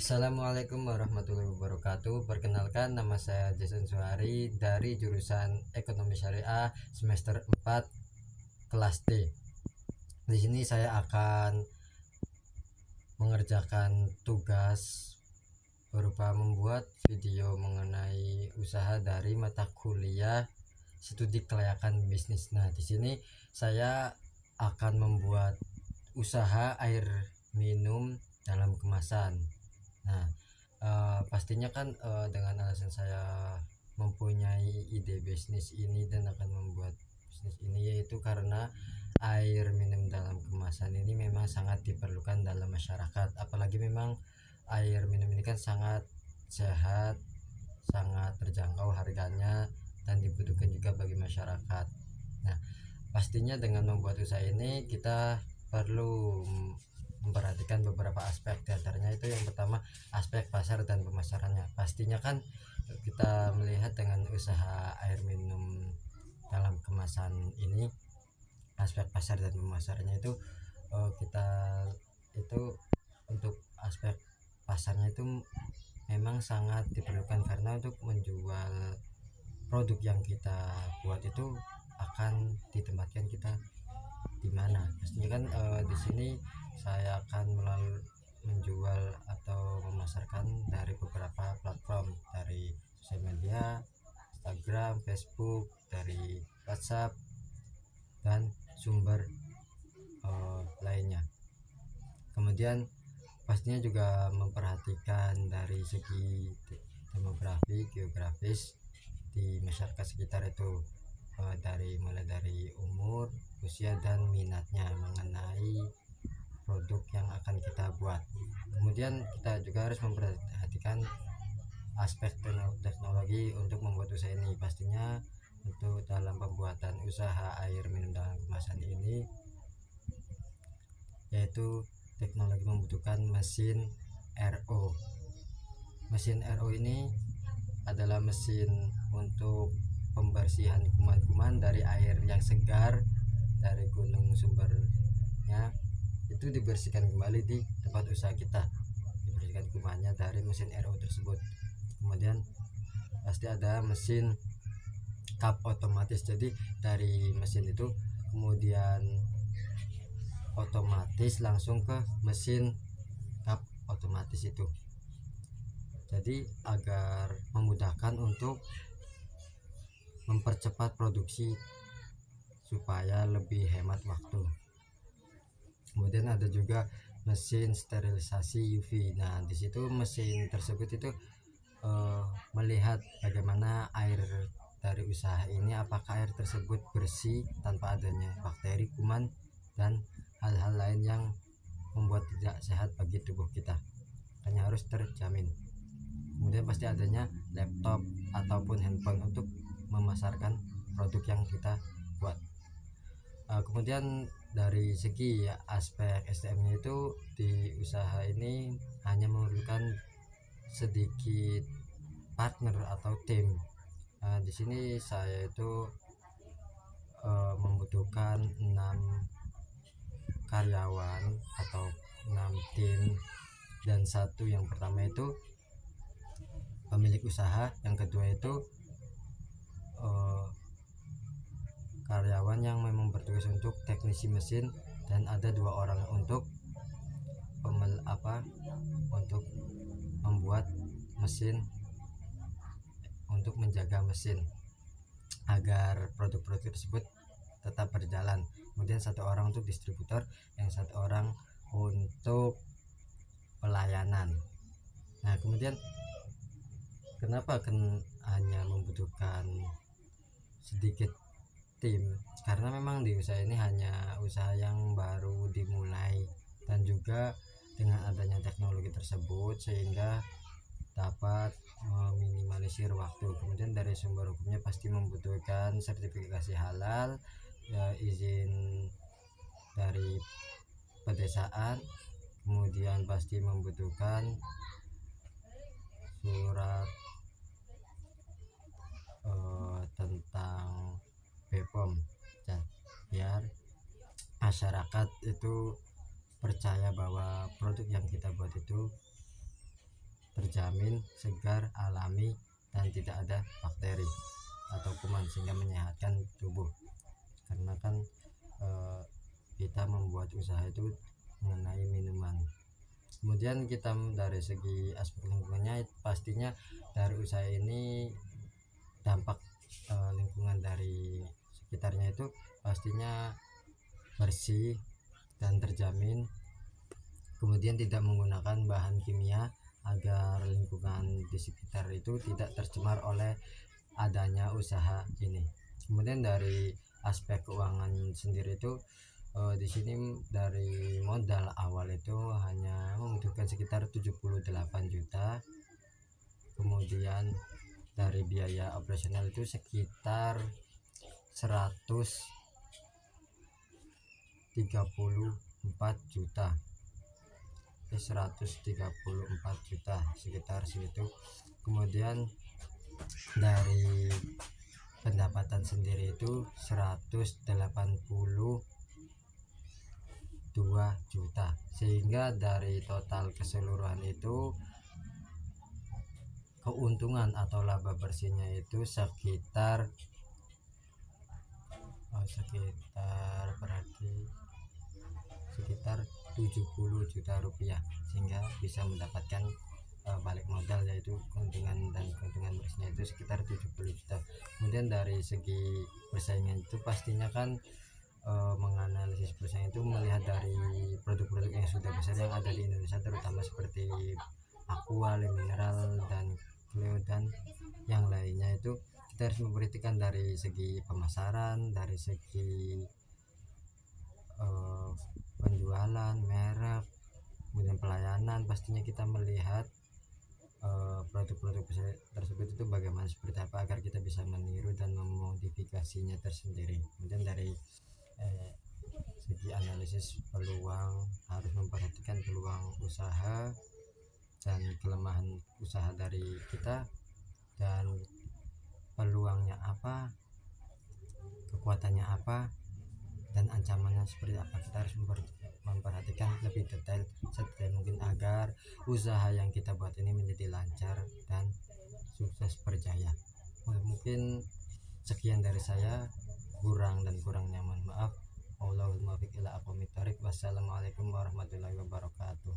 Assalamualaikum warahmatullahi wabarakatuh. Perkenalkan, nama saya Jason Suhari dari jurusan Ekonomi Syariah semester 4 kelas D. Di sini saya akan mengerjakan tugas berupa membuat video mengenai usaha dari mata kuliah studi kelayakan bisnis. Nah, di sini saya akan membuat usaha air minum dalam kemasan. Nah, pastinya kan dengan alasan saya mempunyai ide bisnis ini dan akan membuat bisnis ini, yaitu karena air minum dalam kemasan ini memang sangat diperlukan dalam masyarakat, apalagi memang air minum ini kan sangat sehat, sangat terjangkau harganya, dan dibutuhkan juga bagi masyarakat. Nah, pastinya dengan membuat usaha ini kita perlu memperhatikan beberapa aspek, diantaranya itu yang pertama aspek pasar dan pemasarannya. Pastinya kan kita melihat dengan usaha air minum dalam kemasan ini, aspek pasar dan pemasarannya itu kita itu untuk aspek pasarnya itu memang sangat diperlukan, karena untuk menjual produk yang kita buat itu akan ditempatkan kita di mana. Pastinya kan di sini saya akan menjual atau memasarkan dari beberapa platform, dari sosial media, Instagram, Facebook, dari WhatsApp, dan sumber lainnya. Kemudian pastinya juga memperhatikan dari segi demografi, geografis di masyarakat sekitar itu, mulai dari umur, usia, dan minatnya mengenai produk yang akan kita buat. Kemudian kita juga harus memperhatikan aspek teknologi untuk membuat usaha ini. Pastinya untuk dalam pembuatan usaha air minum dalam kemasan ini, yaitu teknologi membutuhkan mesin RO. Mesin RO ini adalah mesin untuk pembersihan kuman-kuman dari air yang segar dari gunung sumbernya, itu dibersihkan kembali di tempat usaha kita, dibersihkan kumannya dari mesin RO tersebut. Kemudian pasti ada mesin cup otomatis, jadi dari mesin itu kemudian otomatis langsung ke mesin cup otomatis itu, jadi agar memudahkan untuk mempercepat produksi supaya lebih hemat waktu. Kemudian ada juga mesin sterilisasi UV. Nah, di situ mesin tersebut itu melihat bagaimana air dari usaha ini, apakah air tersebut bersih tanpa adanya bakteri, kuman, dan hal-hal lain yang membuat tidak sehat bagi tubuh kita. Hanya harus terjamin. Kemudian pasti adanya laptop ataupun handphone untuk memasarkan produk yang kita buat. Kemudian dari segi aspek SDM-nya itu, di usaha ini hanya memerlukan sedikit partner atau tim. Di sini saya itu membutuhkan 6 karyawan atau 6 tim, dan satu yang pertama itu pemilik usaha, yang kedua itu karyawan yang memang bertugas untuk teknisi mesin, dan ada 2 orang untuk untuk membuat mesin, untuk menjaga mesin agar produk-produk tersebut tetap berjalan. Kemudian 1 orang untuk distributor, yang 1 orang untuk pelayanan. Nah, kemudian kenapa hanya membutuhkan sedikit tim? Karena memang di usaha ini hanya usaha yang baru dimulai, dan juga dengan adanya teknologi tersebut sehingga dapat meminimalisir waktu. Kemudian dari sumber hukumnya pasti membutuhkan sertifikasi halal, izin dari pedesaan, kemudian pasti membutuhkan surat tentang BPOM, biar masyarakat itu percaya bahwa produk yang kita buat itu terjamin segar, alami, dan tidak ada bakteri atau kuman sehingga menyehatkan tubuh. Karena kan kita membuat usaha itu mengenai minuman. Kemudian kita dari segi aspek lingkungannya, pastinya dari usaha ini dampak lingkungan dari sekitarnya itu pastinya bersih dan terjamin, kemudian tidak menggunakan bahan kimia agar lingkungan di sekitar itu tidak tercemar oleh adanya usaha ini. Kemudian dari aspek keuangan sendiri itu di sini dari modal awal itu hanya membutuhkan sekitar 78 juta. Kemudian dari biaya operasional itu sekitar 134 juta. 134 juta sekitar segitu. Kemudian dari pendapatan sendiri itu 182 juta, sehingga dari total keseluruhan itu keuntungan atau laba bersihnya itu sekitar sekitar 70 juta rupiah, sehingga bisa mendapatkan balik modal yaitu keuntungan, dan keuntungan bersihnya itu sekitar 70 juta. Kemudian dari segi persaingan itu pastinya kan menganalisis persaingan itu melihat dari produk-produk yang sudah besar yang ada di Indonesia, terutama seperti Aqua, Mineral, dan Cleo, dan yang lainnya. Itu kita harus memperhatikan dari segi pemasaran, dari segi penjualan, merek, kemudian pelayanan. Pastinya kita melihat produk-produk tersebut itu bagaimana, seperti apa, agar kita bisa meniru dan memodifikasinya tersendiri. Kemudian dari segi analisis peluang, harus memperhatikan peluang usaha dan kelemahan usaha dari kita, dan peluangnya apa, kekuatannya apa, dan ancamannya seperti apa. Kita harus memperhatikan lebih detail mungkin agar usaha yang kita buat ini menjadi lancar dan sukses berjaya. Mungkin sekian dari saya, kurang dan kurangnya mohon maaf. Wassalamualaikum warahmatullahi wabarakatuh.